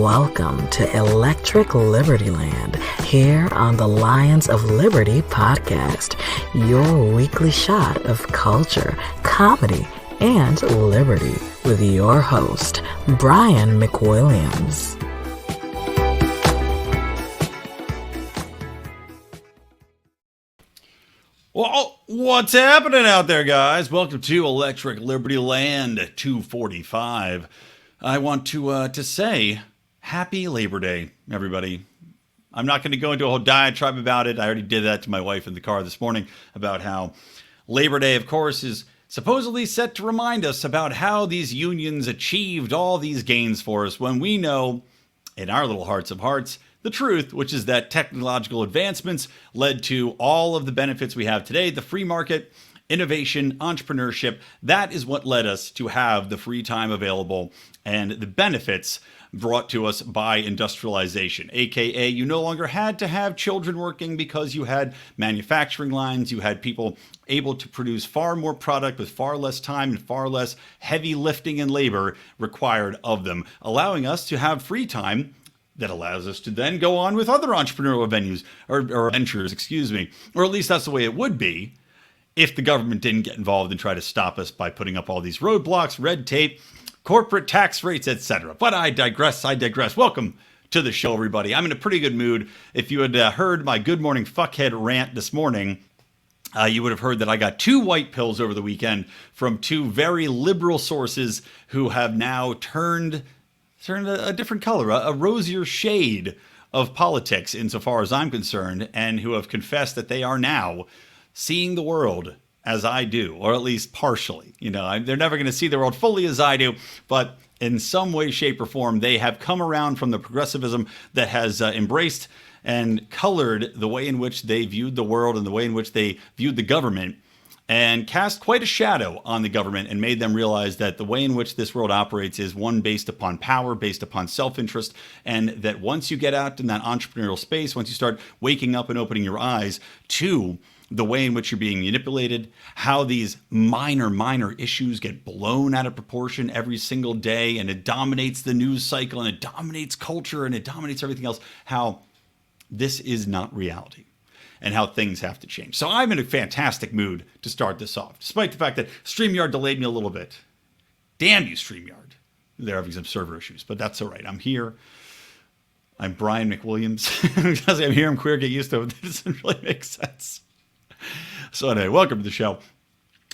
Welcome to Electric Libertyland, here on the Lions of Liberty podcast, your weekly shot of culture, comedy, and liberty with your host, Brian McWilliams. Well, what's happening out there, guys? Welcome to Electric Libertyland 245. I want to say happy Labor Day, everybody. I'm not going to go into a whole diatribe about it. I already did that to my wife in the car this morning about how Labor Day, of course, is supposedly set to remind us about how these unions achieved all these gains for us when we know, in our little hearts of hearts, the truth, which is that technological advancements led to all of the benefits we have today, the free market, innovation, entrepreneurship. That is what led us to have the free time available and the benefits brought to us by industrialization, aka you no longer had to have children working because you had manufacturing lines, you had people able to produce far more product with far less time and far less heavy lifting and labor required of them, allowing us to have free time that allows us to then go on with other entrepreneurial venues or ventures, or at least that's the way it would be if the government didn't get involved and try to stop us by putting up all these roadblocks, red tape, corporate tax rates, etc. But I digress. Welcome to the show, everybody. I'm in a pretty good mood. If you had heard my Good Morning Fuckhead rant this morning, you would have heard that I got 2 white pills over the weekend from 2 very liberal sources who have now turned a different color, a rosier shade of politics insofar as I'm concerned, and who have confessed that they are now seeing the world as I do, or at least partially. You know, they're never going to see the world fully as I do, but in some way, shape, or form, they have come around from the progressivism that has embraced and colored the way in which they viewed the world and the way in which they viewed the government, and cast quite a shadow on the government and made them realize that the way in which this world operates is one based upon power, based upon self-interest, and that once you get out in that entrepreneurial space, once you start waking up and opening your eyes to the way in which you're being manipulated, how these minor issues get blown out of proportion every single day, and it dominates the news cycle, and it dominates culture, and it dominates everything else, how this is not reality, and how things have to change. So I'm in a fantastic mood to start this off, despite the fact that StreamYard delayed me a little bit. Damn you, StreamYard. They're having some server issues, but that's all right. I'm here. I'm Brian McWilliams. Because I'm here, I'm queer, get used to it. That doesn't really make sense. So anyway, welcome to the show.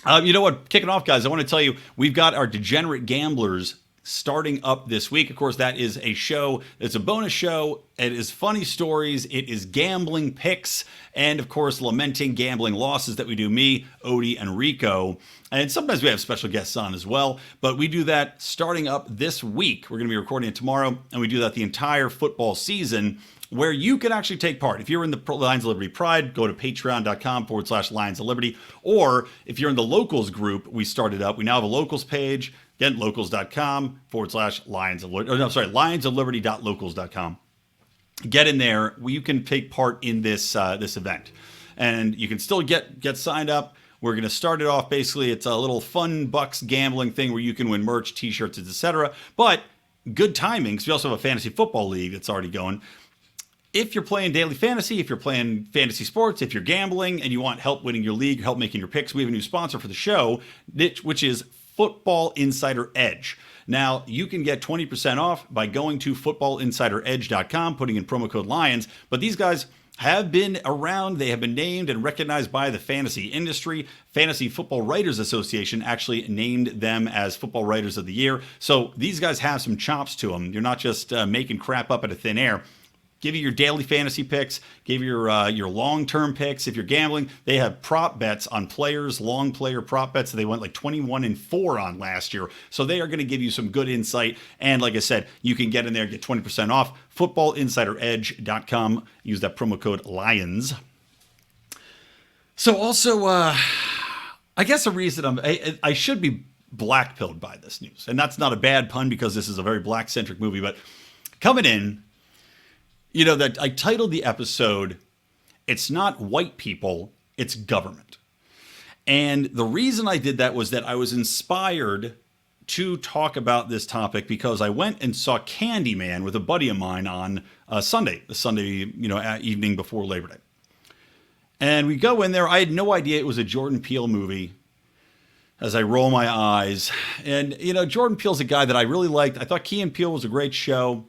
You know what? Kicking off, guys, I want to tell you, we've got our Degenerate Gamblers starting up this week. Of course, that is a show. It's a bonus show. It is funny stories. It is gambling picks. And of course, lamenting gambling losses that we do, me, Odie, and Rico. And sometimes we have special guests on as well. But we do that starting up this week. We're going to be recording it tomorrow. And we do that the entire football season, where you can actually take part. If you're in the Lions of Liberty Pride, go to patreon.com/Lions of Liberty. Or if you're in the locals group, we started up. We now have a locals page. Again, locals.com/Lions of Liberty. Lionsofliberty.locals.com. Get in there. You can take part in this event. And you can still get signed up. We're going to start it off. Basically, it's a little fun bucks gambling thing where you can win merch, t-shirts, etc. But good timing, because we also have a fantasy football league that's already going. If you're playing daily fantasy, if you're playing fantasy sports, if you're gambling and you want help winning your league, help making your picks, we have a new sponsor for the show, which is Football Insider Edge. Now, you can get 20% off by going to footballinsideredge.com, putting in promo code LIONS. But these guys have been around. They have been named and recognized by the fantasy industry. Fantasy Football Writers Association actually named them as Football Writers of the Year. So these guys have some chops to them. You're not just making crap up out of thin air. Give you your daily fantasy picks, give you your long-term picks. If you're gambling, they have prop bets on players, long player prop bets. They went like 21-4 on last year. So they are going to give you some good insight. And like I said, you can get in there, get 20% off. Footballinsideredge.com. Use that promo code LIONS. So also, I guess a reason I should be black-pilled by this news. And that's not a bad pun because this is a very black-centric movie. But coming in, you know, that I titled the episode, "It's Not White People, It's Government." And the reason I did that was that I was inspired to talk about this topic because I went and saw Candyman with a buddy of mine on Sunday, evening before Labor Day. And we go in there. I had no idea it was a Jordan Peele movie as I roll my eyes. And, Jordan Peele's a guy that I really liked. I thought Key and Peele was a great show.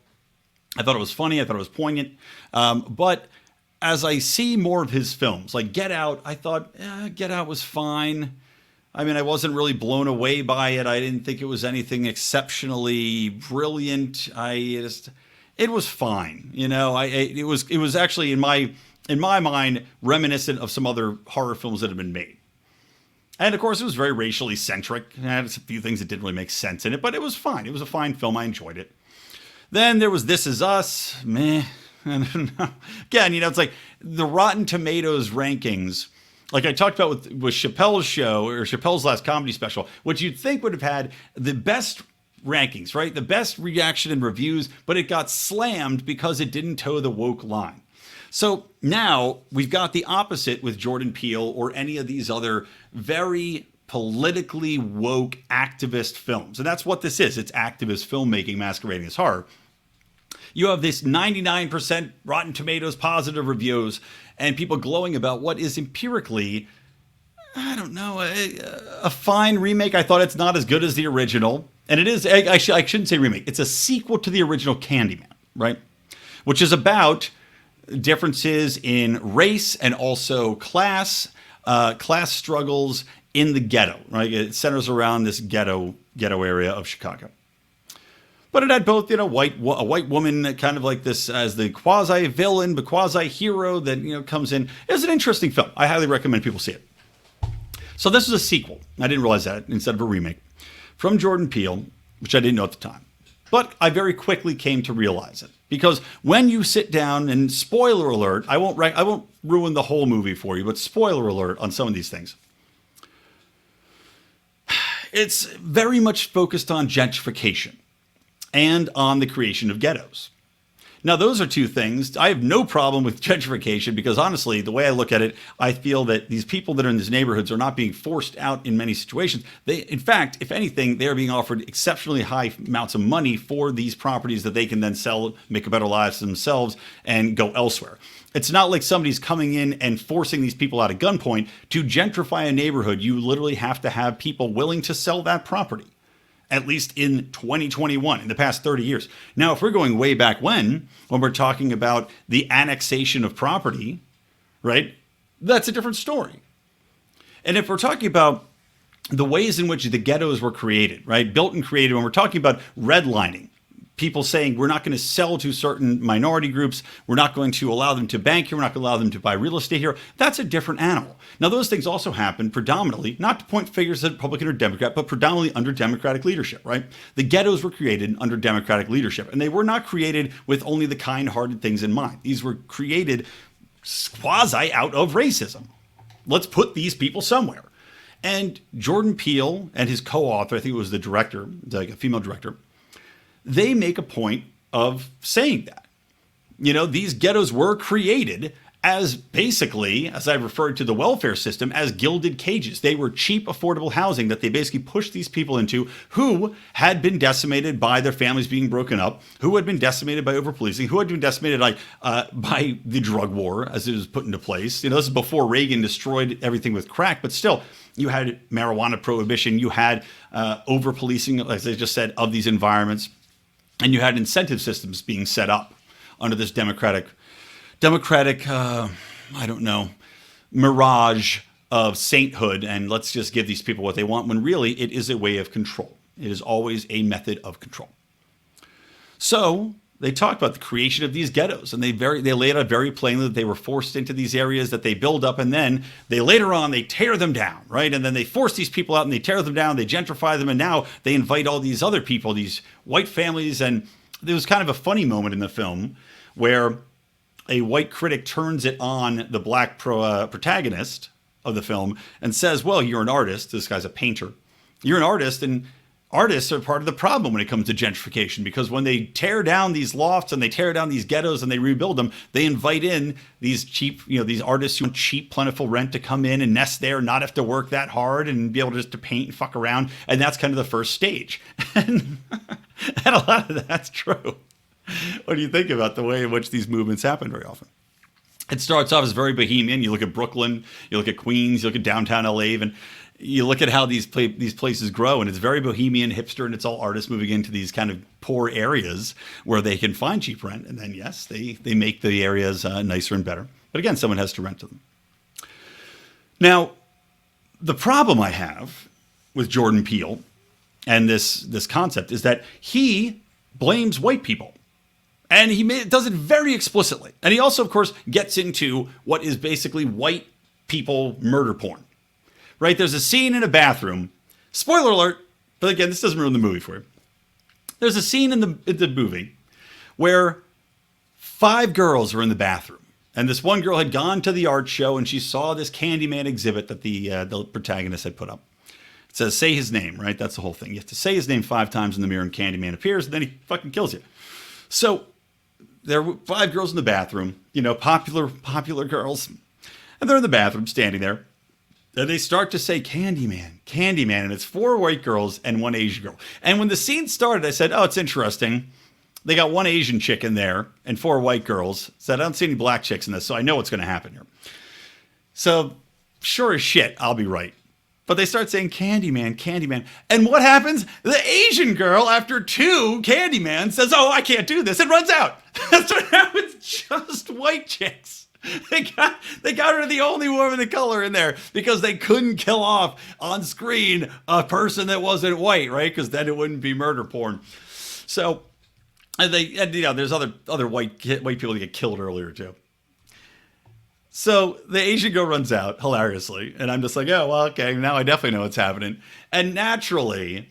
I thought it was funny. I thought it was poignant. But as I see more of his films, like Get Out, I thought, Get Out was fine. I mean, I wasn't really blown away by it. I didn't think it was anything exceptionally brilliant. It was fine. It was actually in my mind reminiscent of some other horror films that had been made. And of course, it was very racially centric. It had a few things that didn't really make sense in it, but it was fine. It was a fine film. I enjoyed it. Then there was This Is Us. Meh. Again, it's like the Rotten Tomatoes rankings, like I talked about with Chappelle's show or Chappelle's last comedy special, which you'd think would have had the best rankings, right? The best reaction and reviews, but it got slammed because it didn't toe the woke line. So now we've got the opposite with Jordan Peele or any of these other very politically woke activist films. And that's what this is. It's activist filmmaking masquerading as horror. You have this 99% Rotten Tomatoes positive reviews and people glowing about what is empirically, I don't know, a fine remake. I thought it's not as good as the original. And it is, I shouldn't say remake. It's a sequel to the original Candyman, right? Which is about differences in race and also class struggles in the ghetto, right? It centers around this ghetto area of Chicago. But it had both, a white woman kind of like this as the quasi-villain, but quasi-hero that, comes in. It's an interesting film. I highly recommend people see it. So this is a sequel. I didn't realize that instead of a remake from Jordan Peele, which I didn't know at the time. But I very quickly came to realize it. Because when you sit down, and spoiler alert, I won't ruin the whole movie for you, but spoiler alert on some of these things. It's very much focused on gentrification and on the creation of ghettos. Now, those are two things. I have no problem with gentrification because honestly, the way I look at it, I feel that these people that are in these neighborhoods are not being forced out in many situations. In fact, if anything, they are being offered exceptionally high amounts of money for these properties that they can then sell, make a better life for themselves, and go elsewhere. It's not like somebody's coming in and forcing these people out at gunpoint. To gentrify a neighborhood, you literally have to have people willing to sell that property. At least in 2021, in the past 30 years. Now, if we're going way back when we're talking about the annexation of property, right, that's a different story. And if we're talking about the ways in which the ghettos were created, right, built and created, when we're talking about redlining, people saying we're not going to sell to certain minority groups, we're not going to allow them to bank here, we're not going to allow them to buy real estate here, that's a different animal. Now, those things also happen predominantly, not to point figures at Republican or Democrat, but predominantly under Democratic leadership, right? The ghettos were created under Democratic leadership, and they were not created with only the kind-hearted things in mind. These were created quasi out of racism. Let's put these people somewhere. And Jordan Peele and his co-author, I think it was the director, like a female director, they make a point of saying that. These ghettos were created as basically, as I referred to the welfare system, as gilded cages. They were cheap, affordable housing that they basically pushed these people into who had been decimated by their families being broken up, who had been decimated by overpolicing, who had been decimated by the drug war as it was put into place. This is before Reagan destroyed everything with crack, but still, you had marijuana prohibition, you had overpolicing, as I just said, of these environments. And you had incentive systems being set up under this democratic, mirage of sainthood. And let's just give these people what they want, when really it is a way of control. It is always a method of control. So they talk about the creation of these ghettos, and they lay it out very plainly that they were forced into these areas that they build up, and then later on they tear them down, right? And then they force these people out and they tear them down, they gentrify them, and now they invite all these other people, these white families. And there was kind of a funny moment in the film where a white critic turns it on the black protagonist of the film and says, well, you're an artist. This guy's a painter. You're an artist, and artists are part of the problem when it comes to gentrification, because when they tear down these lofts and they tear down these ghettos and they rebuild them, they invite in these cheap, these artists who want cheap, plentiful rent to come in and nest there, not have to work that hard and be able just to paint and fuck around. And that's kind of the first stage. And a lot of that's true. What do you think about the way in which these movements happen very often? It starts off as very bohemian. You look at Brooklyn, you look at Queens, you look at downtown LA, even. You look at how these places grow, and it's very bohemian, hipster, and it's all artists moving into these kind of poor areas where they can find cheap rent. And then, yes, they make the areas nicer and better. But again, someone has to rent to them. Now, the problem I have with Jordan Peele and this concept is that he blames white people. And he does it very explicitly. And he also, of course, gets into what is basically white people murder porn. Right? There's a scene in a bathroom. Spoiler alert, but again, this doesn't ruin the movie for you. There's a scene in the movie where 5 girls are in the bathroom. And this one girl had gone to the art show and she saw this Candyman exhibit that the protagonist had put up. It says, say his name, right? That's the whole thing. You have to say his name 5 times in the mirror and Candyman appears and then he fucking kills you. So there were 5 girls in the bathroom, popular girls. And they're in the bathroom standing there. And they start to say, Candyman, Candyman. And it's 4 white girls and 1 Asian girl. And when the scene started, I said, oh, it's interesting. They got 1 Asian chick in there and 4 white girls. Said, I don't see any black chicks in this, so I know what's going to happen here. So, sure as shit, I'll be right. But they start saying, Candyman, Candyman. And what happens? The Asian girl, after 2 Candyman, says, oh, I can't do this, and runs out. That's what happens, just white chicks. They got rid of the only woman of color in there because they couldn't kill off on screen a person that wasn't white, right? Because then it wouldn't be murder porn. So, there's other white people that get killed earlier too. So the Asian girl runs out hilariously, and I'm just like, oh well, okay, now I definitely know what's happening. And naturally,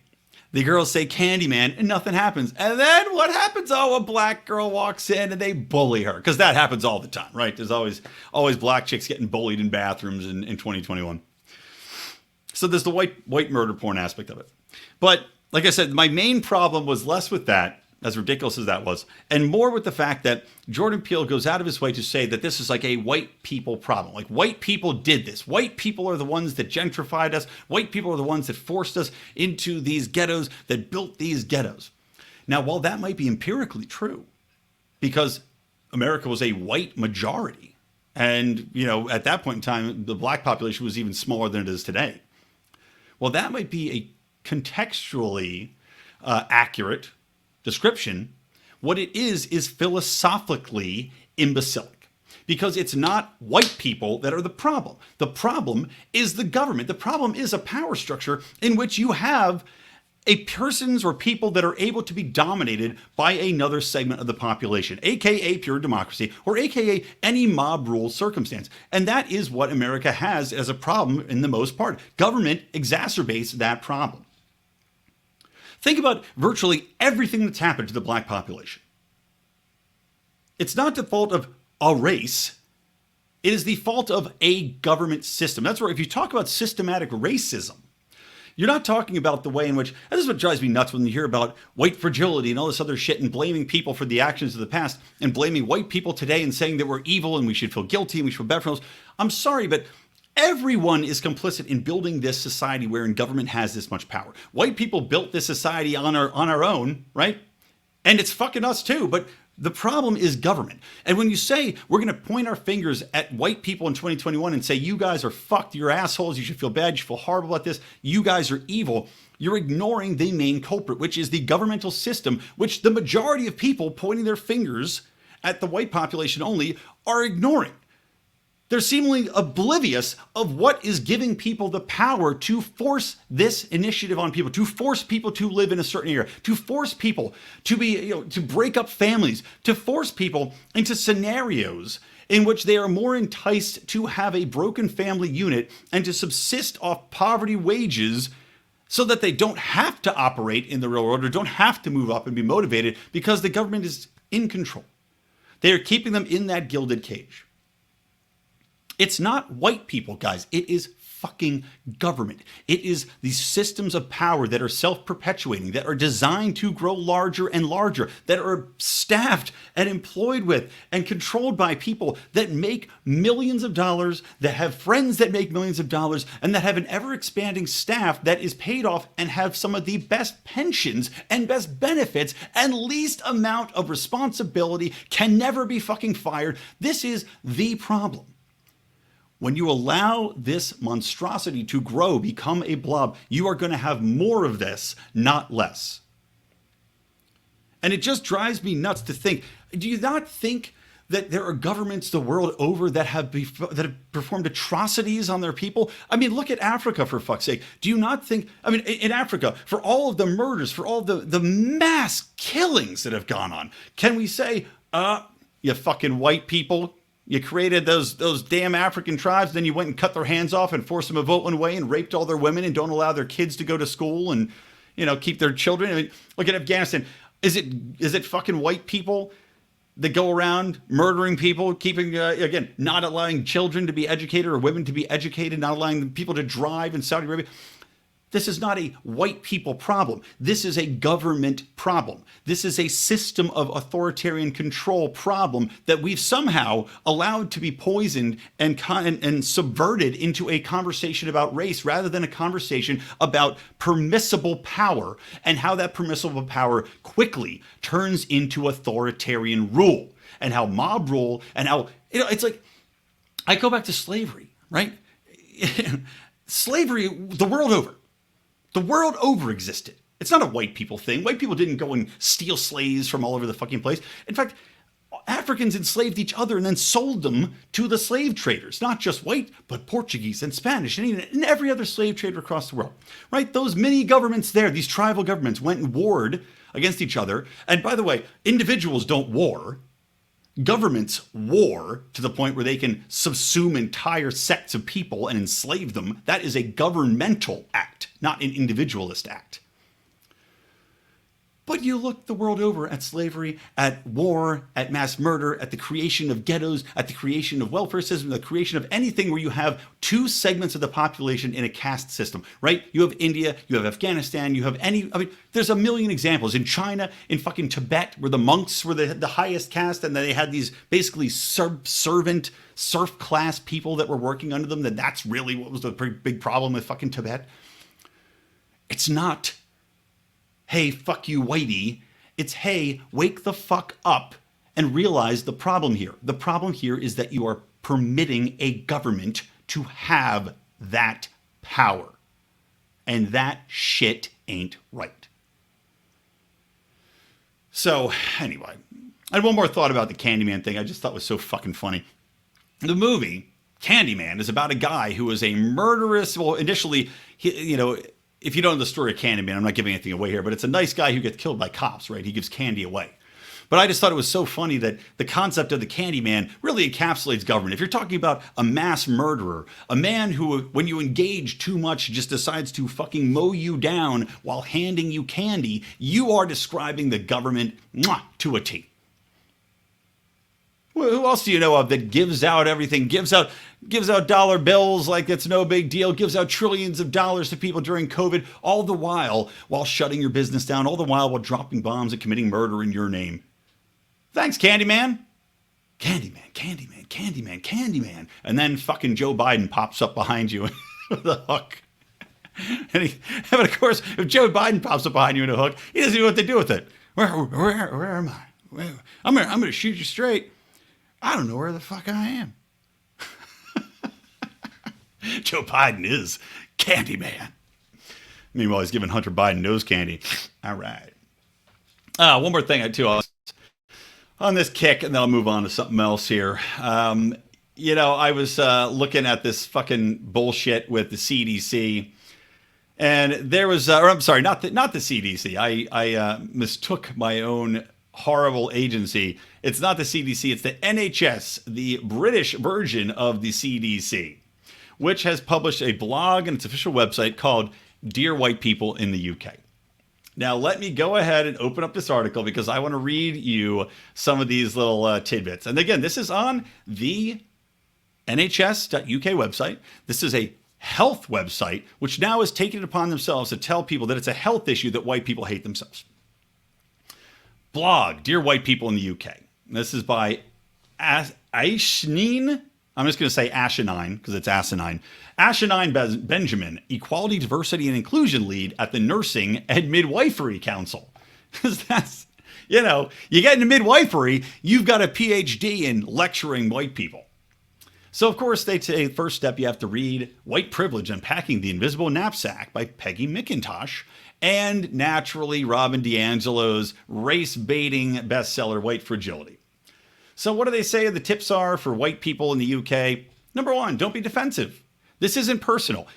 the girls say Candyman and nothing happens. And then what happens? Oh, a black girl walks in and they bully her. Because that happens all the time, right? There's always black chicks getting bullied in bathrooms in 2021. So there's the white murder porn aspect of it. But like I said, my main problem was less with that, as ridiculous as that was, and more with the fact that Jordan Peele goes out of his way to say that this is like a white people problem. Like, white people did this. White people are the ones that gentrified us. White people are the ones that forced us into these ghettos, that built these ghettos. Now, while that might be empirically true, because America was a white majority, and, at that point in time, the black population was even smaller than it is today. Well, that might be a contextually accurate description. What it is philosophically imbecilic, because it's not white people that are the problem. The problem is the government. The problem is a power structure in which you have persons or people that are able to be dominated by another segment of the population, aka pure democracy, or aka any mob rule circumstance. And that is what America has as a problem in the most part. Government exacerbates that problem. Think about virtually everything that's happened to the black population. It's not the fault of a race. It is the fault of a government system. That's where, if you talk about systematic racism, you're not talking about the way in which, and this is what drives me nuts when you hear about white fragility and all this other shit and blaming people for the actions of the past and blaming white people today and saying that we're evil and we should feel guilty and we should feel bad for those. I'm sorry, but everyone is complicit in building this society wherein government has this much power. White people built this society on our own, right? And it's fucking us too, but the problem is government. And when you say we're going to point our fingers at white people in 2021 and say, you guys are fucked, you're assholes, you should feel bad, you should feel horrible about this, you guys are evil, you're ignoring the main culprit, which is the governmental system, which the majority of people pointing their fingers at the white population only are ignoring. They're seemingly oblivious of what is giving people the power to force this initiative on people, to force people to live in a certain area, to force people to be, to break up families, to force people into scenarios in which they are more enticed to have a broken family unit and to subsist off poverty wages so that they don't have to operate in the real world or don't have to move up and be motivated because the government is in control. They are keeping them in that gilded cage. It's not white people, guys. It is fucking government. It is these systems of power that are self-perpetuating, that are designed to grow larger and larger, that are staffed and employed with and controlled by people that make millions of dollars, that have friends that make millions of dollars, and that have an ever-expanding staff that is paid off and have some of the best pensions and best benefits and least amount of responsibility, can never be fucking fired. This is the problem. When you allow this monstrosity to grow, become a blob, you are going to have more of this, not less. And it just drives me nuts to think, do you not think that there are governments the world over that have performed atrocities on their people? I mean, look at Africa, for fuck's sake. Do you not think, I mean, in Africa, for all of the murders, for all the mass killings that have gone on, can we say, you fucking white people, you created those damn African tribes, then you went and cut their hands off and forced them to vote one way and raped all their women and don't allow their kids to go to school and, keep their children? I mean, look at Afghanistan. Is it fucking white people that go around murdering people, keeping, again, not allowing children to be educated or women to be educated, not allowing people to drive in Saudi Arabia? This is not a white people problem. This is a government problem. This is a system of authoritarian control problem that we've somehow allowed to be poisoned and subverted into a conversation about race rather than a conversation about permissible power and how that permissible power quickly turns into authoritarian rule and how mob rule and how, it's like, I go back to slavery, right? Slavery, the world over. The world over existed. It's not a white people thing. White people didn't go and steal slaves from all over the fucking place. In fact, Africans enslaved each other and then sold them to the slave traders, not just white, but Portuguese and Spanish and even every other slave trader across the world, right? Those mini governments there, these tribal governments went and warred against each other. And by the way, individuals don't war. Governments war to the point where they can subsume entire sects of people and enslave them. That is a governmental act, not an individualist act. But you look the world over at slavery, at war, at mass murder, at the creation of ghettos, at the creation of welfare system, the creation of anything where you have two segments of the population in a caste system, right? You have India, you have Afghanistan, you have there's a million examples. In China, in fucking Tibet, where the monks were the highest caste, and then they had these basically serf class people that were working under them, that's really what was the big problem with fucking Tibet. It's not, hey, fuck you, whitey. It's, hey, wake the fuck up and realize the problem here. The problem here is that you are permitting a government to have that power. And that shit ain't right. So, anyway, I had one more thought about the Candyman thing I just thought was so fucking funny. The movie, Candyman, is about a guy who was a murderous, well, initially, if you don't know the story of Candyman, I'm not giving anything away here, but it's a nice guy who gets killed by cops, right? He gives candy away. But I just thought it was so funny that the concept of the Candyman really encapsulates government. If you're talking about a mass murderer, a man who, when you engage too much, just decides to fucking mow you down while handing you candy, you are describing the government to a T. Who else do you know of that gives out everything, gives out dollar bills like it's no big deal, gives out trillions of dollars to people during COVID, all the while shutting your business down, all the while dropping bombs and committing murder in your name? Thanks, Candyman. Candyman, Candyman, Candyman, Candyman. And then fucking Joe Biden pops up behind you with a hook. But of course, if Joe Biden pops up behind you in a hook, he doesn't know what to do with it. Where am I? I'm going to shoot you straight. I don't know where the fuck I am. Joe Biden is Candyman. Meanwhile, he's giving Hunter Biden nose candy. All right. One more thing, too. On this kick, and then I'll move on to something else here. I was looking at this fucking bullshit with the CDC. And there was, I'm sorry, not the CDC. I mistook my own horrible agency. It's not the CDC, it's the NHS, the British version of the CDC, which has published a blog and its official website called Dear White People in the UK. Now, let me go ahead and open up this article because I want to read you some of these little tidbits. And again, this is on the NHS.UK website. This is a health website, which now has taken it upon themselves to tell people that it's a health issue that white people hate themselves. Blog, Dear White People in the UK. This is by Aishneen. I'm just going to say Asinine because it's asinine. Asinine Benjamin, Equality, Diversity, and Inclusion Lead at the Nursing and Midwifery Council. Because that's, you get into midwifery, you've got a PhD in lecturing white people. So, of course, they say first step you have to read White Privilege Unpacking the Invisible Knapsack by Peggy McIntosh, and naturally Robin DiAngelo's race-baiting bestseller, White Fragility. So what do they say the tips are for white people in the UK? Number one, don't be defensive. This isn't personal.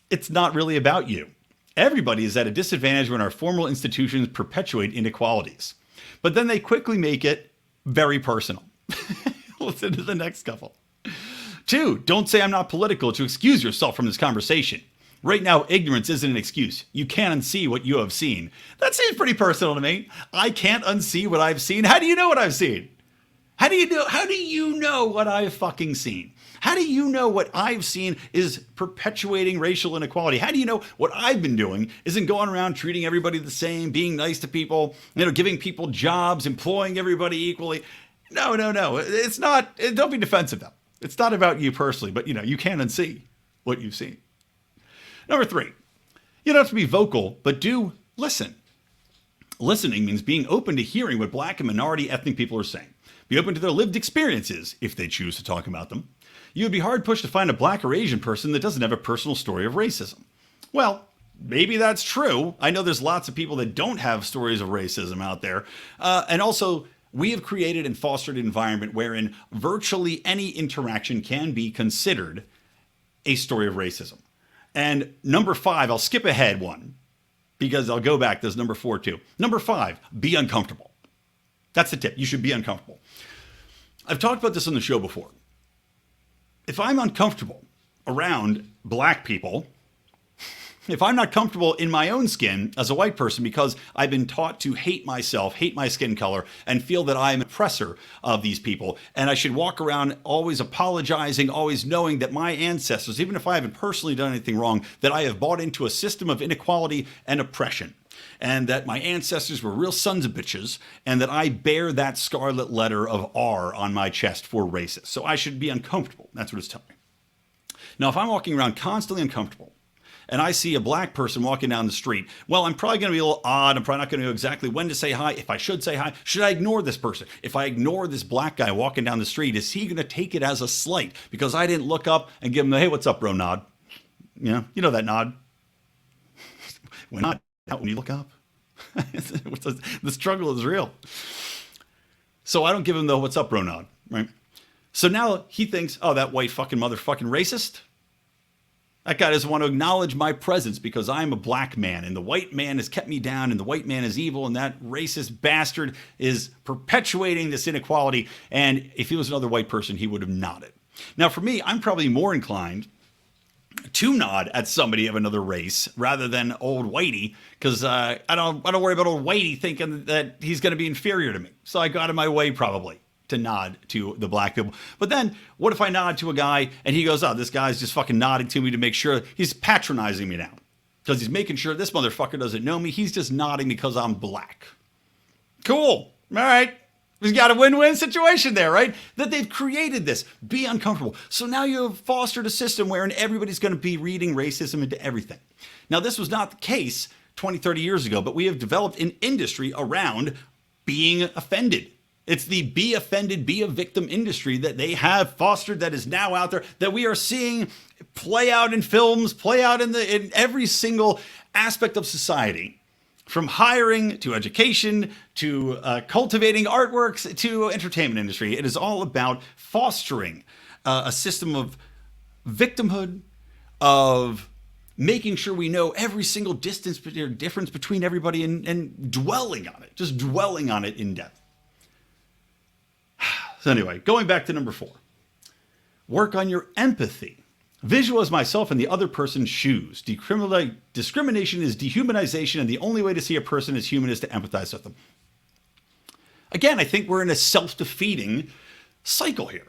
It's not really about you. Everybody is at a disadvantage when our formal institutions perpetuate inequalities. But then they quickly make it very personal. Listen to the next couple. 2, don't say I'm not political to excuse yourself from this conversation. Right now, ignorance isn't an excuse. You can't unsee what you have seen. That seems pretty personal to me. I can't unsee what I've seen. How do you know what I've seen? How do you know what I've fucking seen? How do you know what I've seen is perpetuating racial inequality? How do you know what I've been doing isn't going around treating everybody the same, being nice to people, giving people jobs, employing everybody equally? No. It's not. Don't be defensive, though. It's not about you personally, but, you can unsee what you've seen. Number 3, you don't have to be vocal, but do listen. Listening means being open to hearing what black and minority ethnic people are saying. Be open to their lived experiences, if they choose to talk about them. You would be hard-pushed to find a black or Asian person that doesn't have a personal story of racism. Well, maybe that's true. I know there's lots of people that don't have stories of racism out there. And also, we have created and fostered an environment wherein virtually any interaction can be considered a story of racism. And number 5, I'll skip ahead one because I'll go back. There's number 4 too. Number 5, be uncomfortable. That's the tip. You should be uncomfortable. I've talked about this on the show before. If I'm uncomfortable around black people, if I'm not comfortable in my own skin as a white person because I've been taught to hate myself, hate my skin color, and feel that I am an oppressor of these people, and I should walk around always apologizing, always knowing that my ancestors, even if I haven't personally done anything wrong, that I have bought into a system of inequality and oppression, and that my ancestors were real sons of bitches, and that I bear that scarlet letter of R on my chest for racist. So I should be uncomfortable. That's what it's telling me. Now, if I'm walking around constantly uncomfortable, and I see a black person walking down the street, well, I'm probably going to be a little odd. I'm probably not going to know exactly when to say hi. If I should say hi, should I ignore this person? If I ignore this black guy walking down the street, is he going to take it as a slight because I didn't look up and give him the, hey, what's up, bro, nod? You know that nod. When not out when you look up. The struggle is real. So I don't give him the what's up, bro, nod, right? So now he thinks, oh, that white fucking motherfucking racist. That guy doesn't want to acknowledge my presence because I'm a black man and the white man has kept me down and the white man is evil and that racist bastard is perpetuating this inequality. And if he was another white person, he would have nodded. Now, for me, I'm probably more inclined to nod at somebody of another race rather than old whitey because I don't worry about old whitey thinking that he's going to be inferior to me. So I got in my way probably to nod to the black people. But then what if I nod to a guy and he goes, oh, this guy's just fucking nodding to me to make sure he's patronizing me now because he's making sure this motherfucker doesn't know me. He's just nodding because I'm black. Cool. All right. We've got a win-win situation there, right? That they've created this. Be uncomfortable. So now you've fostered a system wherein everybody's going to be reading racism into everything. Now, this was not the case 20, 30 years ago, but we have developed an industry around being offended. It's the be offended, be a victim industry that they have fostered that is now out there that we are seeing play out in films, play out in every single aspect of society. From hiring to education to cultivating artworks to entertainment industry. It is all about fostering a system of victimhood, of making sure we know every single difference between everybody and dwelling on it, just dwelling on it in depth. So anyway, going back to number 4, work on your empathy. Visualize myself in the other person's shoes. Discrimination is dehumanization, and the only way to see a person as human is to empathize with them. Again, I think we're in a self-defeating cycle here.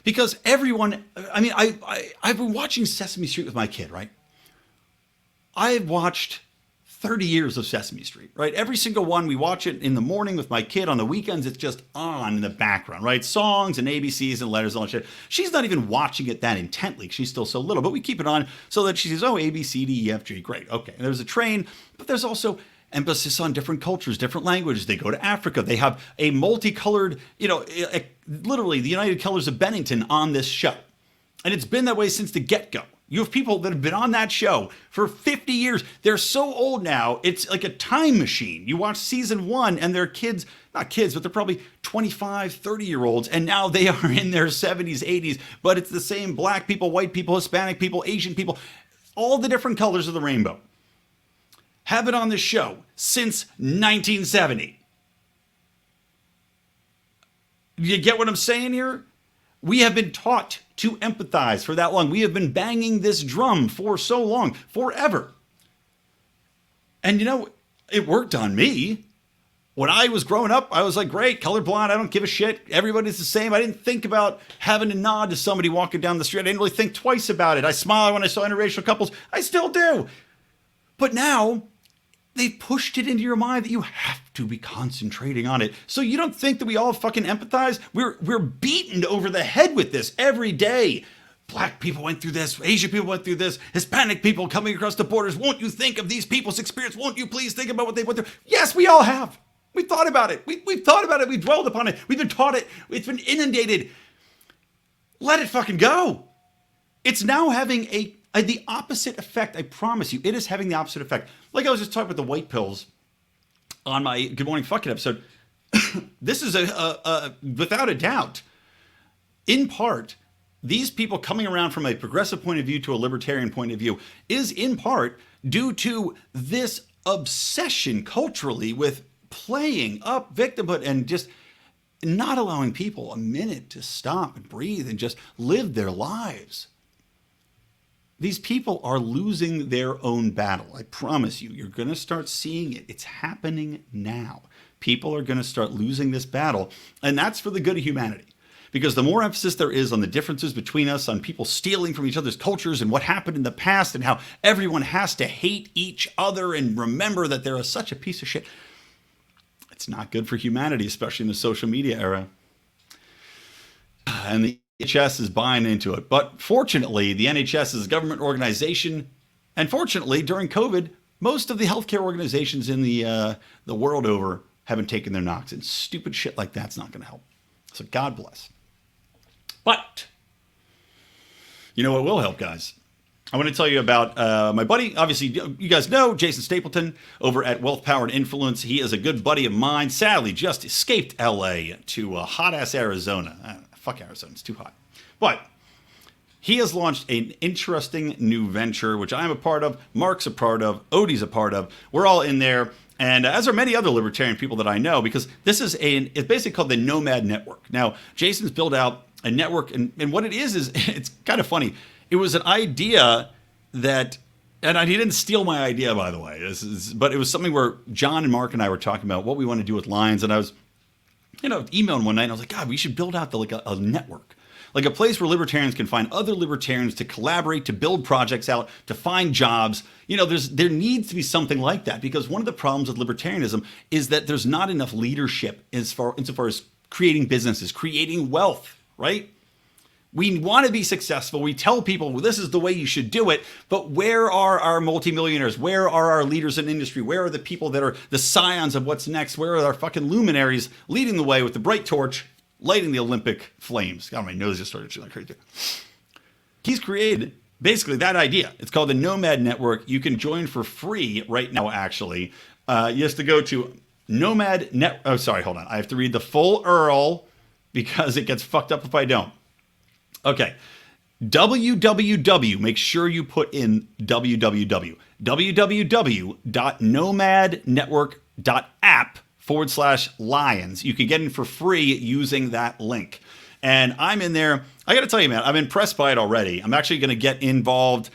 Because everyone, I mean, I've been watching Sesame Street with my kid, right? I've watched 30 years of Sesame Street, right? Every single one, we watch it in the morning with my kid. On the weekends, it's just on in the background, right? Songs and ABCs and letters and all that shit. She's not even watching it that intently. She's still so little, but we keep it on so that she says, oh, A, B, C, D, E, F, G. Great. Okay. And there's a train, but there's also emphasis on different cultures, different languages. They go to Africa. They have a multicolored, literally the United Colors of Bennington on this show. And it's been that way since the get-go. You have people that have been on that show for 50 years. They're so old now, it's like a time machine. You watch season 1 and they're kids, not kids, but they're probably 25, 30-year-olds. And now they are in their 70s, 80s. But it's the same black people, white people, Hispanic people, Asian people, all the different colors of the rainbow. Have been on this show since 1970. You get what I'm saying here? We have been taught to empathize for that long. We have been banging this drum for so long, forever. And it worked on me. When I was growing up, I was like, great, colorblind, I don't give a shit. Everybody's the same. I didn't think about having to nod to somebody walking down the street. I didn't really think twice about it. I smiled when I saw interracial couples. I still do. But now, they pushed it into your mind that you have to be concentrating on it. So you don't think that we all fucking empathize? We're beaten over the head with this every day. Black people went through this. Asian people went through this. Hispanic people coming across the borders. Won't you think of these people's experience? Won't you please think about what they went through? Yes, we all have. We've thought about it. We've thought about it. We've dwelled upon it. We've been taught it. It's been inundated. Let it fucking go. It's now having the opposite effect. I promise you, it is having the opposite effect. Like I was just talking about the white pills on my Good Morning Fucking episode. This is without a doubt, in part, these people coming around from a progressive point of view to a libertarian point of view is in part due to this obsession culturally with playing up victimhood and just not allowing people a minute to stop and breathe and just live their lives. These people are losing their own battle. I promise you, you're going to start seeing it. It's happening now. People are going to start losing this battle, and that's for the good of humanity. Because the more emphasis there is on the differences between us, on people stealing from each other's cultures and what happened in the past and how everyone has to hate each other and remember that they're such a piece of shit, it's not good for humanity, especially in the social media era. And the NHS is buying into it. But fortunately, the NHS is a government organization. And fortunately, during COVID, most of the healthcare organizations in the world over haven't taken their knocks. And stupid shit like that's not going to help. So God bless. But you know what will help, guys? I want to tell you about my buddy. Obviously, you guys know Jason Stapleton over at Wealth, Power, and Influence. He is a good buddy of mine. Sadly, just escaped LA to hot-ass Arizona. Fuck Arizona, it's too hot. But he has launched an interesting new venture, which I'm a part of, Mark's a part of, Odie's a part of. We're all in there. And as are many other libertarian people that I know, because this is it's basically called the Nomad Network. Now, Jason's built out a network, and what it is it's kind of funny. It was an idea that, and he didn't steal my idea, by the way, but it was something where John and Mark and I were talking about what we want to do with Lions, and I was emailing one night, and I was like, God, we should build out a network. Like a place where libertarians can find other libertarians to collaborate, to build projects out, to find jobs. There needs to be something like that, because one of the problems with libertarianism is that there's not enough leadership insofar as creating businesses, creating wealth, right? We want to be successful. We tell people, well, this is the way you should do it. But where are our multimillionaires? Where are our leaders in industry? Where are the people that are the scions of what's next? Where are our fucking luminaries leading the way with the bright torch, lighting the Olympic flames? God, my nose just started like crazy. He's created basically that idea. It's called the Nomad Network. You can join for free right now, actually. You have to go to Nomad Net. Oh, sorry, hold on. I have to read the full URL because it gets fucked up if I don't. Okay. www. Make sure you put in www. www.nomadnetwork.app/lions. You can get in for free using that link. And I'm in there. I got to tell you, man, I'm impressed by it already. I'm actually going to get involved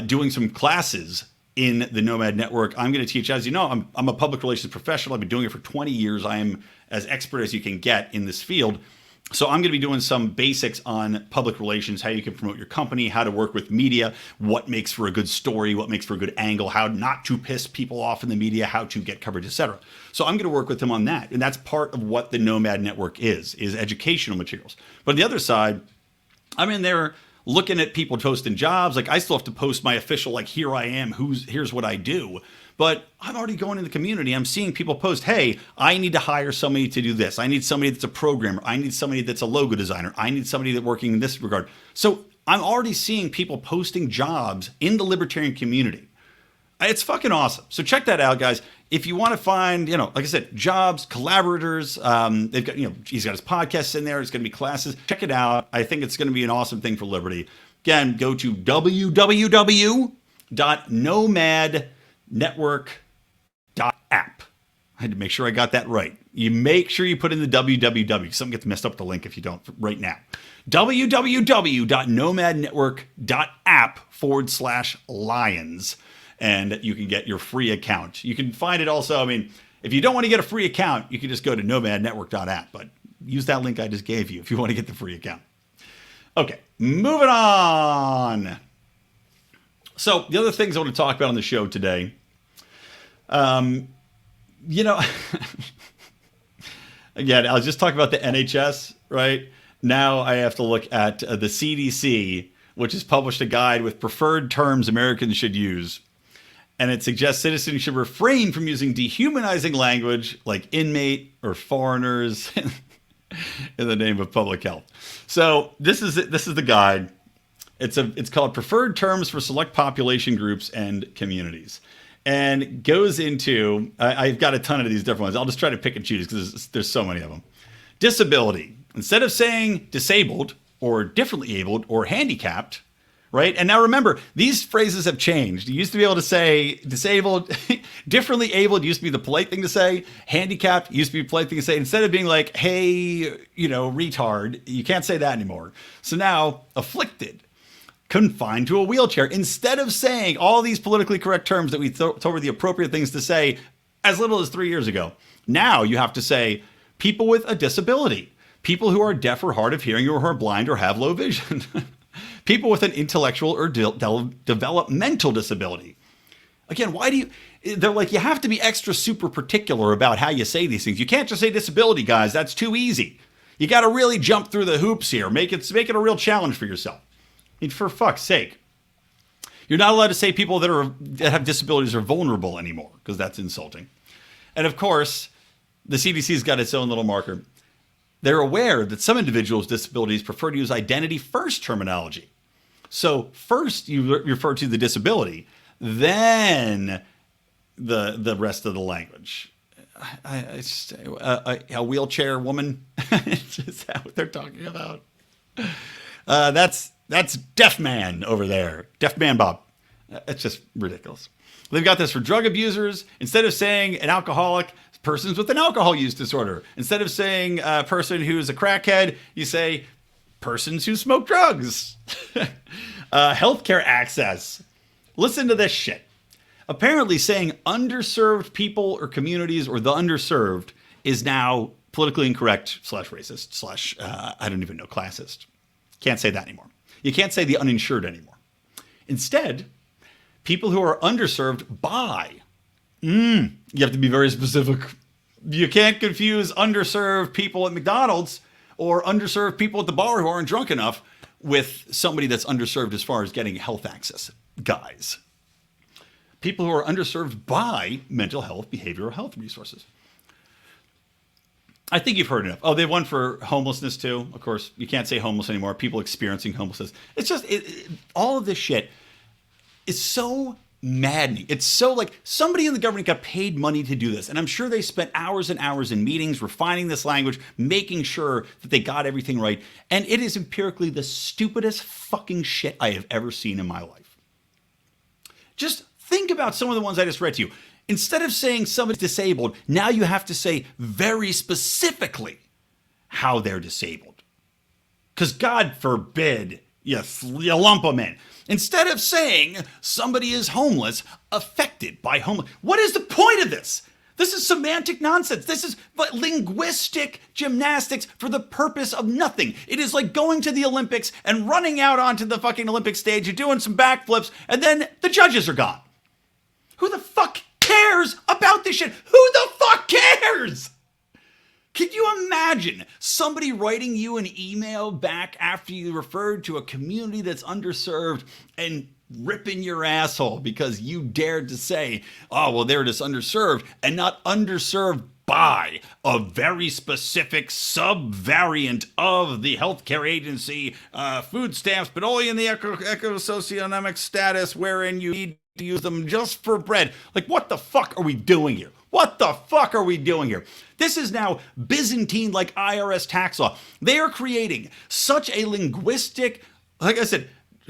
doing some classes in the Nomad Network. I'm going to teach, as you know, I'm a public relations professional. I've been doing it for 20 years. I am as expert as you can get in this field. So I'm going to be doing some basics on public relations, how you can promote your company, how to work with media, what makes for a good story, what makes for a good angle, how not to piss people off in the media, how to get coverage, etc. So I'm going to work with him on that. And that's part of what the Nomad Network is educational materials. But on the other side, I'm in there looking at people posting jobs. Like I still have to post my official, like, here I am, here's what I do. But I'm already going in the community. I'm seeing people post, hey, I need to hire somebody to do this. I need somebody that's a programmer. I need somebody that's a logo designer. I need somebody that's working in this regard. So I'm already seeing people posting jobs in the libertarian community. It's fucking awesome. So check that out, guys. If you want to find, like I said, jobs, collaborators, they've got, he's got his podcasts in there. It's going to be classes. Check it out. I think it's going to be an awesome thing for Liberty. Again, go to www.nomadnetwork.app. I had to make sure I got that right. You make sure you put in the www. Something gets messed up with the link if you don't right now. www.nomadnetwork.app/lions. And you can get your free account. You can find it also. If you don't want to get a free account, you can just go to nomadnetwork.app. But use that link I just gave you if you want to get the free account. Okay, moving on. So the other things I want to talk about on the show today, again, I was just talking about the NHS, right? Now I have to look at the CDC, which has published a guide with preferred terms Americans should use. And it suggests citizens should refrain from using dehumanizing language like inmate or foreigners in the name of public health. So this is the guide. It's called Preferred Terms for Select Population Groups and Communities. And goes into, I've got a ton of these different ones. I'll just try to pick and choose because there's so many of them. Disability. Instead of saying disabled or differently abled or handicapped, right? And now remember, these phrases have changed. You used to be able to say disabled, differently abled used to be the polite thing to say. Handicapped used to be a polite thing to say. Instead of being like, hey, retard, you can't say that anymore. So now, afflicted, confined to a wheelchair. Instead of saying all these politically correct terms that we thought were the appropriate things to say as little as 3 years ago, now you have to say people with a disability, people who are deaf or hard of hearing or who are blind or have low vision. People with an intellectual or developmental disability. Again, they're like, you have to be extra super particular about how you say these things. You can't just say disability, guys. That's too easy. You got to really jump through the hoops here. Make it a real challenge for yourself. For fuck's sake. You're not allowed to say people that have disabilities are vulnerable anymore, because that's insulting. And of course, the CDC's got its own little marker. They're aware that some individuals with disabilities prefer to use identity first terminology. So first you refer to the disability, then the rest of the language. A wheelchair woman, is that what they're talking about? That's deaf man over there, deaf man Bob. It's just ridiculous. They've got this for drug abusers. Instead of saying an alcoholic, persons with an alcohol use disorder. Instead of saying a person who's a crackhead, you say persons who smoke drugs. Healthcare access. Listen to this shit. Apparently saying underserved people or communities or the underserved is now politically incorrect / racist / I don't even know, classist. Can't say that anymore. You can't say the uninsured anymore. Instead, people who are underserved by. You have to be very specific. You can't confuse underserved people at McDonald's or underserved people at the bar who aren't drunk enough with somebody that's underserved as far as getting health access. Guys. People who are underserved by mental health, behavioral health resources. I think you've heard enough. Oh, they have one for homelessness too. Of course, you can't say homeless anymore. People experiencing homelessness. It's just, all of this shit is so maddening. It's so like somebody in the government got paid money to do this. And I'm sure they spent hours and hours in meetings refining this language, making sure that they got everything right. And it is empirically the stupidest fucking shit I have ever seen in my life. Just think about some of the ones I just read to you. Instead of saying somebody's disabled, now you have to say very specifically how they're disabled. Because God forbid you lump them in. Instead of saying somebody is homeless, affected by homeless. What is the point of this? This is semantic nonsense. This is linguistic gymnastics for the purpose of nothing. It is like going to the Olympics and running out onto the fucking Olympic stage and doing some backflips, and then the judges are gone. Who the fuck cares about this shit? Who the fuck cares? Can you imagine somebody writing you an email back after you referred to a community that's underserved and ripping your asshole because you dared to say, oh, well, they're just underserved, and not underserved by a very specific subvariant of the healthcare agency food stamps, but only in the eco-socioeconomic status wherein you need to use them just for bread. Like, what the fuck are we doing here? What the fuck are we doing here? This is now Byzantine-like IRS tax law. They are creating such a linguistic, like I said,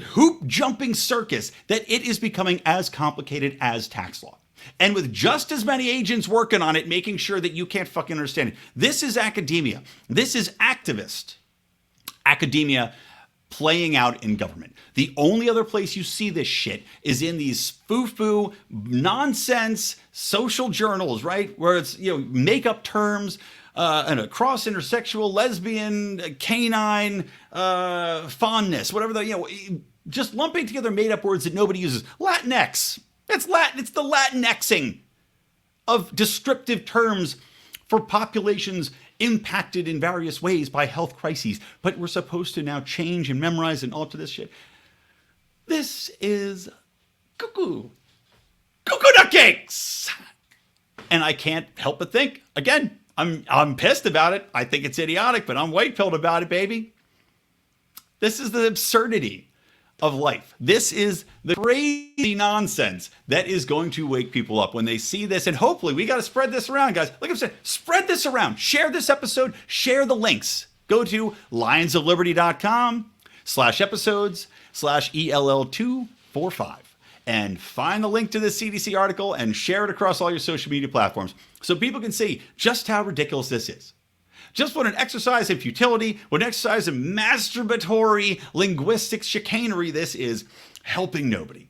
hoop-jumping circus that it is becoming as complicated as tax law. And with just as many agents working on it, making sure that you can't fucking understand it. This is academia. This is activist academia playing out in government. The only other place you see this shit is in these foo-foo nonsense social journals, right? Where it's, make up terms and a cross intersexual, lesbian, canine, fondness, whatever just lumping together made up words that nobody uses. Latinx. It's Latin. It's the Latinxing of descriptive terms for populations impacted in various ways by health crises. But we're supposed to now change and memorize and alter this shit. This is cuckoo. Cuckoo nut cakes. And I can't help but think, again, I'm pissed about it. I think it's idiotic, but I'm white-pilled about it, baby. This is the absurdity of life. This is the crazy nonsense that is going to wake people up when they see this. And hopefully we got to spread this around, guys. Like I'm saying, spread this around. Share this episode. Share the links. Go to lionsofliberty.com/episodes/ELL245 and find the link to the CDC article and share it across all your social media platforms so people can see just how ridiculous this is. Just what an exercise in futility, what an exercise in masturbatory linguistic chicanery this is, helping nobody,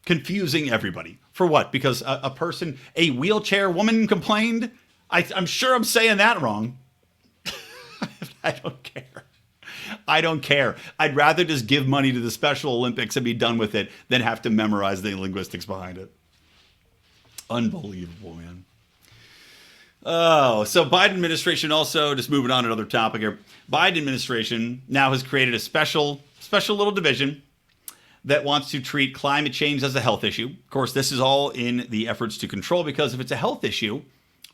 confusing everybody. For what? Because a person, a wheelchair woman complained? I'm sure I'm saying that wrong. I don't care. I don't care. I'd rather just give money to the Special Olympics and be done with it than have to memorize the linguistics behind it. Unbelievable, man. Oh, so Biden administration also, just moving on to another topic here. Biden administration now has created a special little division that wants to treat climate change as a health issue. Of course, this is all in the efforts to control, because if it's a health issue,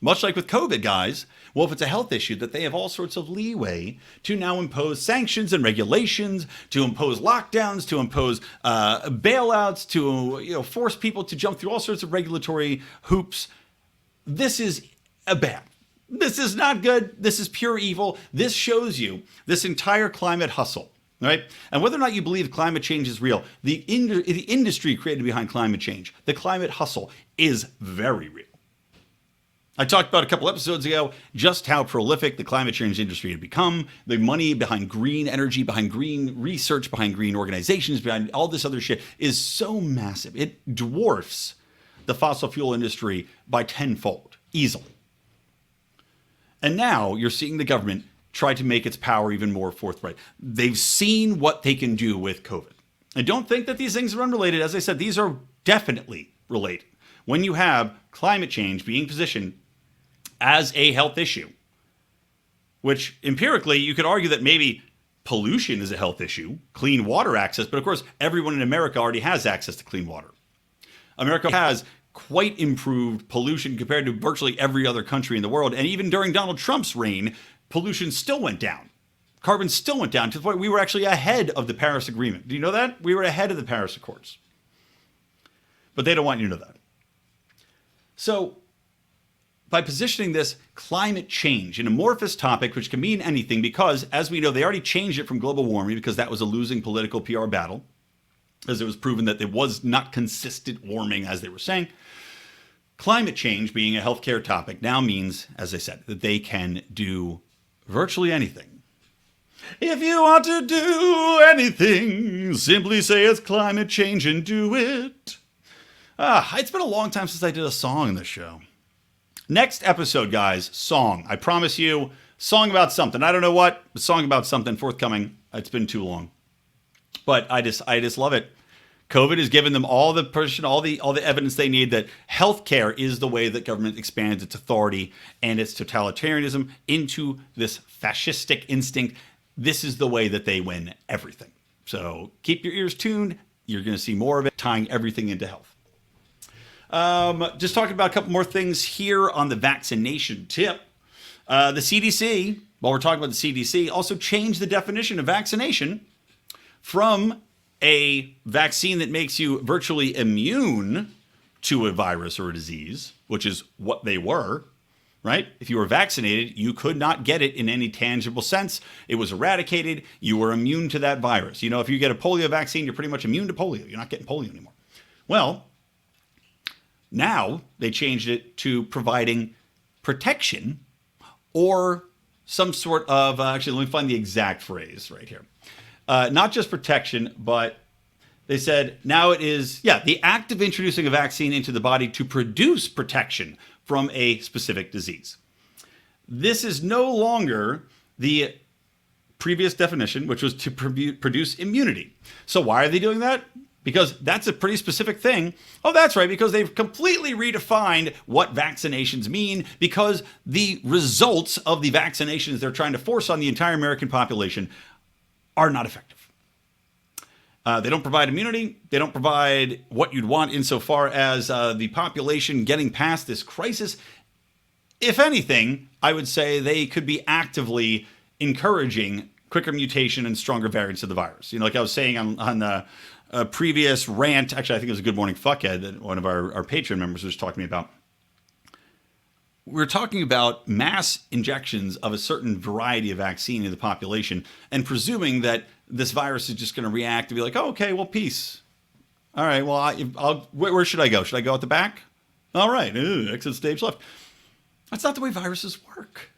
much like with COVID, guys, well, if it's a health issue, that they have all sorts of leeway to now impose sanctions and regulations, to impose lockdowns, to impose bailouts, to force people to jump through all sorts of regulatory hoops. This is bad. This is not good. This is pure evil. This shows you this entire climate hustle, right? And whether or not you believe climate change is real, the industry created behind climate change, the climate hustle, is very real. I talked about a couple episodes ago just how prolific the climate change industry had become, the money behind green energy, behind green research, behind green organizations, behind all this other shit is so massive. It dwarfs the fossil fuel industry by tenfold, easily. And now you're seeing the government try to make its power even more forthright. They've seen what they can do with COVID. I don't think that these things are unrelated. As I said, these are definitely related. When you have climate change being positioned as a health issue, which empirically you could argue that maybe pollution is a health issue, clean water access, but of course everyone in America already has access to clean water. America has quite improved pollution compared to virtually every other country in the world. And even during Donald Trump's reign, pollution still went down. Carbon still went down to the point we were actually ahead of the Paris Agreement. Do you know that? We were ahead of the Paris Accords. But they don't want you to know that. So by positioning this climate change, an amorphous topic, which can mean anything, because as we know, they already changed it from global warming because that was a losing political PR battle, as it was proven that it was not consistent warming, as they were saying. Climate change being a healthcare topic now means, as I said, that they can do virtually anything. If you want to do anything, simply say it's climate change and do it. It's been a long time since I did a song in this show. Next episode, guys, song. I promise you, song about something. I don't know what, but song about something forthcoming. It's been too long. But I just love it. COVID has given them all the push and all the evidence they need that healthcare is the way that government expands its authority and its totalitarianism into this fascistic instinct. This is the way that they win everything. So keep your ears tuned. You're going to see more of it, tying everything into health. Just talking about a couple more things here on the vaccination tip. The CDC, while we're talking about the CDC, also changed the definition of vaccination from a vaccine that makes you virtually immune to a virus or a disease, which is what they were, right? If you were vaccinated, you could not get it in any tangible sense. It was eradicated. You were immune to that virus. You know, if you get a polio vaccine, you're pretty much immune to polio. You're not getting polio anymore. Well, now they changed it to providing protection or some sort of, actually, let me find the exact phrase right here. Not just protection, but they said now it is, the act of introducing a vaccine into the body to produce protection from a specific disease. This is no longer the previous definition, which was to produce immunity. So why are they doing that? Because that's a pretty specific thing. Oh, that's right, because they've completely redefined what vaccinations mean, because the results of the vaccinations they're trying to force on the entire American population are not effective. They don't provide immunity. They don't provide what you'd want insofar as the population getting past this crisis. If anything, I would say they could be actively encouraging quicker mutation and stronger variants of the virus. You know, like I was saying on the previous rant, actually, I think it was a Good Morning Fuckhead that one of our Patreon members was talking to me about. We're talking about mass injections of a certain variety of vaccine in the population and presuming that this virus is just going to react and be like, oh, okay, well, peace. All right, well, where should I go? Should I go at the back? All right, exit stage left. That's not the way viruses work.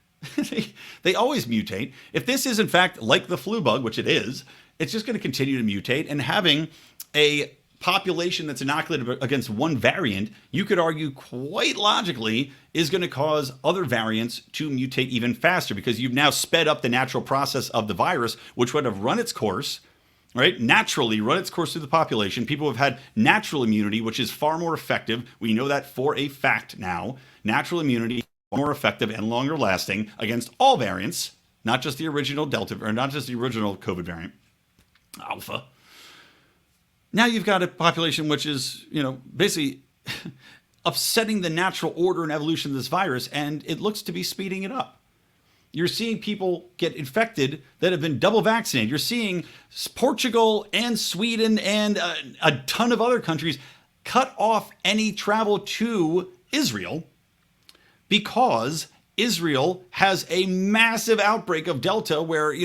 They always mutate. If this is, in fact, like the flu bug, which it is, it's just going to continue to mutate, and having a population that's inoculated against one variant, you could argue quite logically, is going to cause other variants to mutate even faster because you've now sped up the natural process of the virus, which would have run its course, right? Naturally run its course through the population. People have had natural immunity, which is far more effective. We know that for a fact now. Natural immunity, more effective and longer lasting against all variants, not just the original Delta, or not just the original COVID variant, Alpha. Now you've got a population which is, basically upsetting the natural order and evolution of this virus, and it looks to be speeding it up. You're seeing people get infected that have been double vaccinated. You're seeing Portugal and Sweden and a ton of other countries cut off any travel to Israel because Israel has a massive outbreak of Delta where,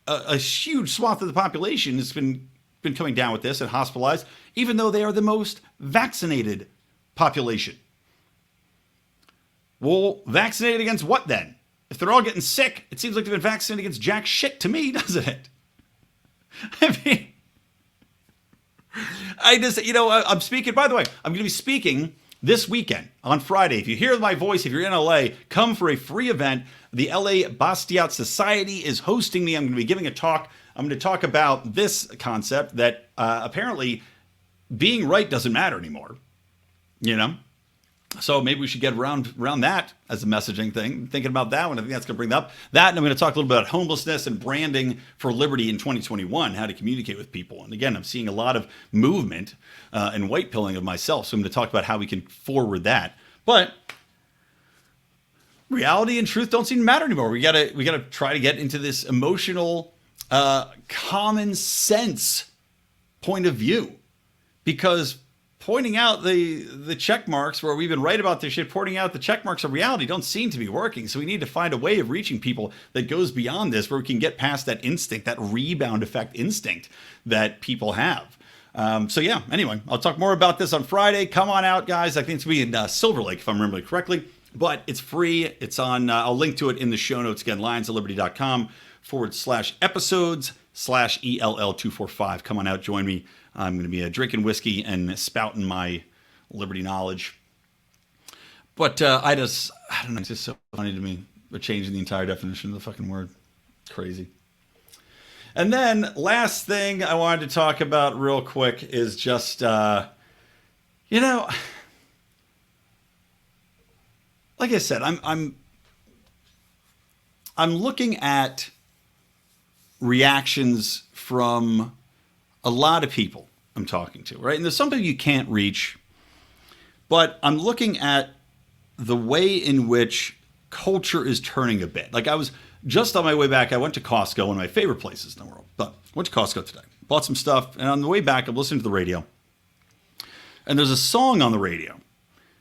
a huge swath of the population has been coming down with this and hospitalized, even though they are the most vaccinated population. Well, vaccinated against what then? If they're all getting sick, it seems like they've been vaccinated against jack shit to me, doesn't it? I mean, I'm speaking, by the way, I'm going to be speaking this weekend on Friday. If you hear my voice, if you're in LA, come for a free event. The LA Bastiat Society is hosting me. I'm going to be giving a talk. I'm going to talk about this concept that apparently being right doesn't matter anymore. So maybe we should get around that as a messaging thing. Thinking about that one, I think that's going to bring up that. And I'm going to talk a little bit about homelessness and branding for liberty in 2021, how to communicate with people. And again, I'm seeing a lot of movement and white pilling of myself. So I'm going to talk about how we can forward that. But reality and truth don't seem to matter anymore. We gotta try to get into this emotional, common sense point of view, because pointing out the check marks where we've been right about this shit, pointing out the check marks of reality don't seem to be working. So we need to find a way of reaching people that goes beyond this, where we can get past that instinct, that rebound effect instinct that people have. Anyway, I'll talk more about this on Friday. Come on out, guys. I think it's going to be in Silver Lake, if I'm remembering correctly. But it's free. It's on, I'll link to it in the show notes again, lionsofliberty.com/epissodes/ELL245. Come on out, join me. I'm going to be drinking whiskey and spouting my liberty knowledge. But I don't know, it's just so funny to me. They're changing the entire definition of the fucking word. Crazy. And then last thing I wanted to talk about real quick is just, like I said, I'm looking at reactions from a lot of people I'm talking to, right? And there's some people you can't reach, but I'm looking at the way in which culture is turning a bit. Like I was just on my way back, I went to Costco, one of my favorite places in the world, but I went to Costco today, bought some stuff, and on the way back, I'm listening to the radio, and there's a song on the radio,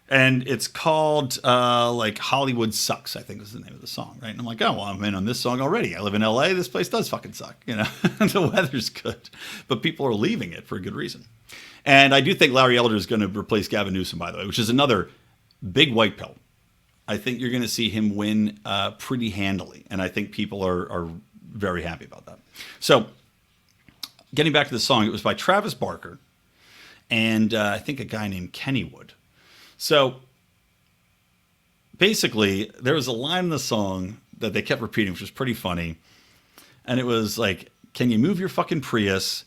and it's called Hollywood Sucks, I think is the name of the song, right? And I'm like, oh, well, I'm in on this song already. I live in LA, this place does fucking suck, the weather's good, but people are leaving it for a good reason. And I do think Larry Elder is going to replace Gavin Newsom, by the way, which is another big white pill. I think you're going to see him win pretty handily, and I think people are very happy about that. So, getting back to the song, it was by Travis Barker and I think a guy named Kennywood. So, basically, there was a line in the song that they kept repeating, which was pretty funny, and it was like, "Can you move your fucking Prius?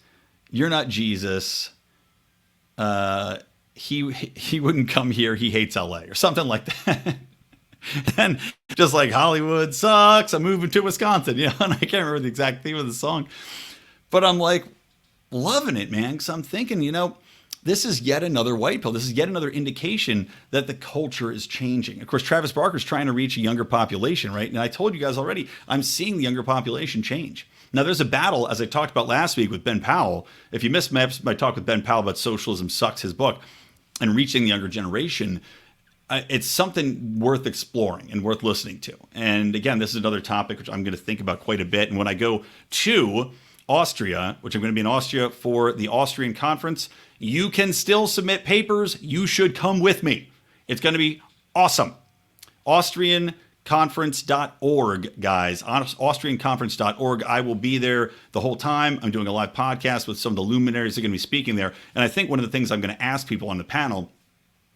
You're not Jesus. He wouldn't come here. He hates LA," or something like that. And just like Hollywood sucks, I'm moving to Wisconsin, and I can't remember the exact theme of the song, but I'm like loving it, man, because I'm thinking, this is yet another white pill. This is yet another indication that the culture is changing. Of course, Travis Barker's trying to reach a younger population, right? And I told you guys already, I'm seeing the younger population change. Now, there's a battle, as I talked about last week with Ben Powell. If you missed my talk with Ben Powell about Socialism Sucks, his book, and reaching the younger generation, it's something worth exploring and worth listening to. And again, this is another topic which I'm going to think about quite a bit. And when I go to Austria, which I'm going to be in Austria for the Austrian conference, you can still submit papers. You should come with me. It's going to be awesome. AustrianConference.org, guys. AustrianConference.org. I will be there the whole time. I'm doing a live podcast with some of the luminaries that are going to be speaking there. And I think one of the things I'm going to ask people on the panel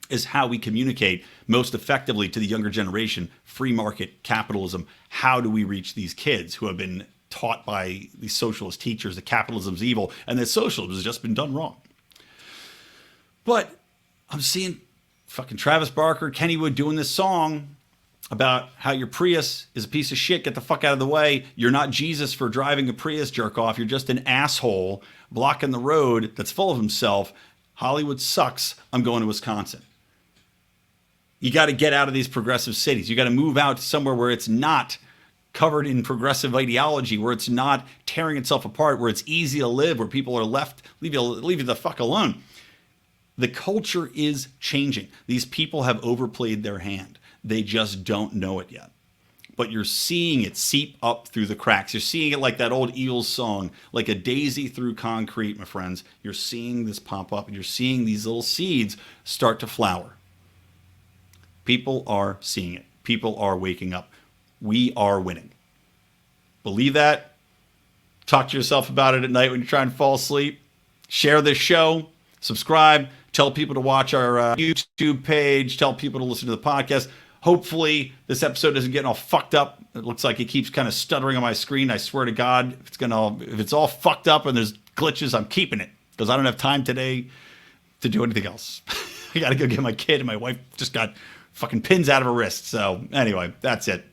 is how we communicate most effectively to the younger generation, free market capitalism. How do we reach these kids who have been taught by these socialist teachers that capitalism's evil and that socialism has just been done wrong? But I'm seeing fucking Travis Barker, Kennywood doing this song about how your Prius is a piece of shit. Get the fuck out of the way. You're not Jesus for driving a Prius, jerk off. You're just an asshole blocking the road that's full of himself. Hollywood sucks. I'm going to Wisconsin. You got to get out of these progressive cities. You got to move out to somewhere where it's not covered in progressive ideology, where it's not tearing itself apart, where it's easy to live, where people are leave you the fuck alone. The culture is changing. These people have overplayed their hand. They just don't know it yet. But you're seeing it seep up through the cracks. You're seeing it like that old Eels song, like a daisy through concrete, my friends. You're seeing this pop up, and you're seeing these little seeds start to flower. People are seeing it. People are waking up. We are winning. Believe that. Talk to yourself about it at night when you're trying to fall asleep. Share this show. Subscribe. Tell people to watch our YouTube page. Tell people to listen to the podcast. Hopefully, this episode isn't getting all fucked up. It looks like it keeps kind of stuttering on my screen. I swear to God, if it's all fucked up and there's glitches, I'm keeping it because I don't have time today to do anything else. I got to go get my kid, and my wife just got fucking pins out of her wrist. So anyway, that's it.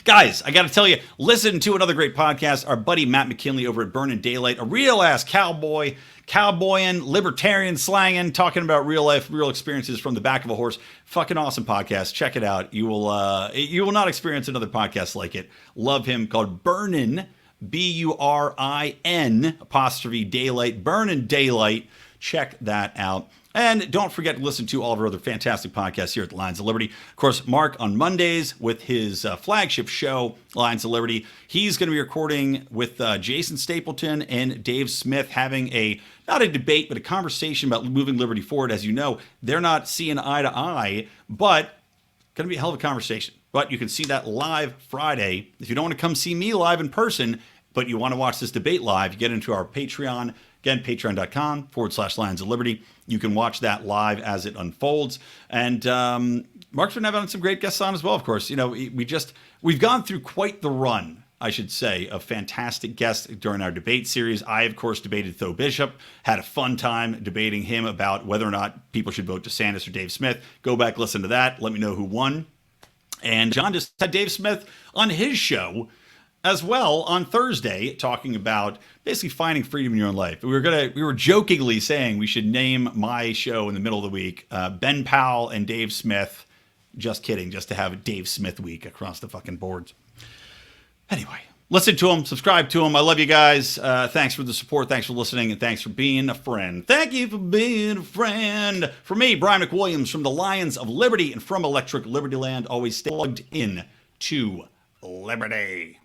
Guys, I got to tell you, listen to another great podcast. Our buddy Matt McKinley over at Burnin' Daylight, a real-ass cowboy, cowboying, libertarian slanging, talking about real life, real experiences from the back of a horse. Fucking awesome podcast. Check it out. You will not experience another podcast like it. Love him. Called Burnin', BURIN apostrophe Daylight. Burnin' Daylight. Check that out. And don't forget to listen to all of our other fantastic podcasts here at the Lions of Liberty. Of course, Mark on Mondays with his flagship show, Lions of Liberty. He's going to be recording with Jason Stapleton and Dave Smith, having not a debate, but a conversation about moving liberty forward. As you know, they're not seeing eye to eye, but going to be a hell of a conversation. But you can see that live Friday. If you don't want to come see me live in person, but you want to watch this debate live, you get into our Patreon. Again, patreon.com/Lions of Liberty. You can watch that live as it unfolds. And Mark's been having some great guests on as well, of course. You know, we've gone through quite the run, I should say, of fantastic guests during our debate series. I, of course, debated Tho Bishop, had a fun time debating him about whether or not people should vote DeSantis or Dave Smith. Go back, listen to that. Let me know who won. And John just had Dave Smith on his show as well on Thursday, talking about basically finding freedom in your own life. We were jokingly saying we should name my show in the middle of the week Ben Powell and Dave Smith. Just kidding, just to have a Dave Smith week across the fucking boards. Anyway, listen to him, subscribe to him. I love you guys. Thanks for the support. Thanks for listening, and thanks for being a friend. Thank you for being a friend. For me, Brian McWilliams from the Lions of Liberty and from Electric Libertyland, always stay plugged in to Liberty.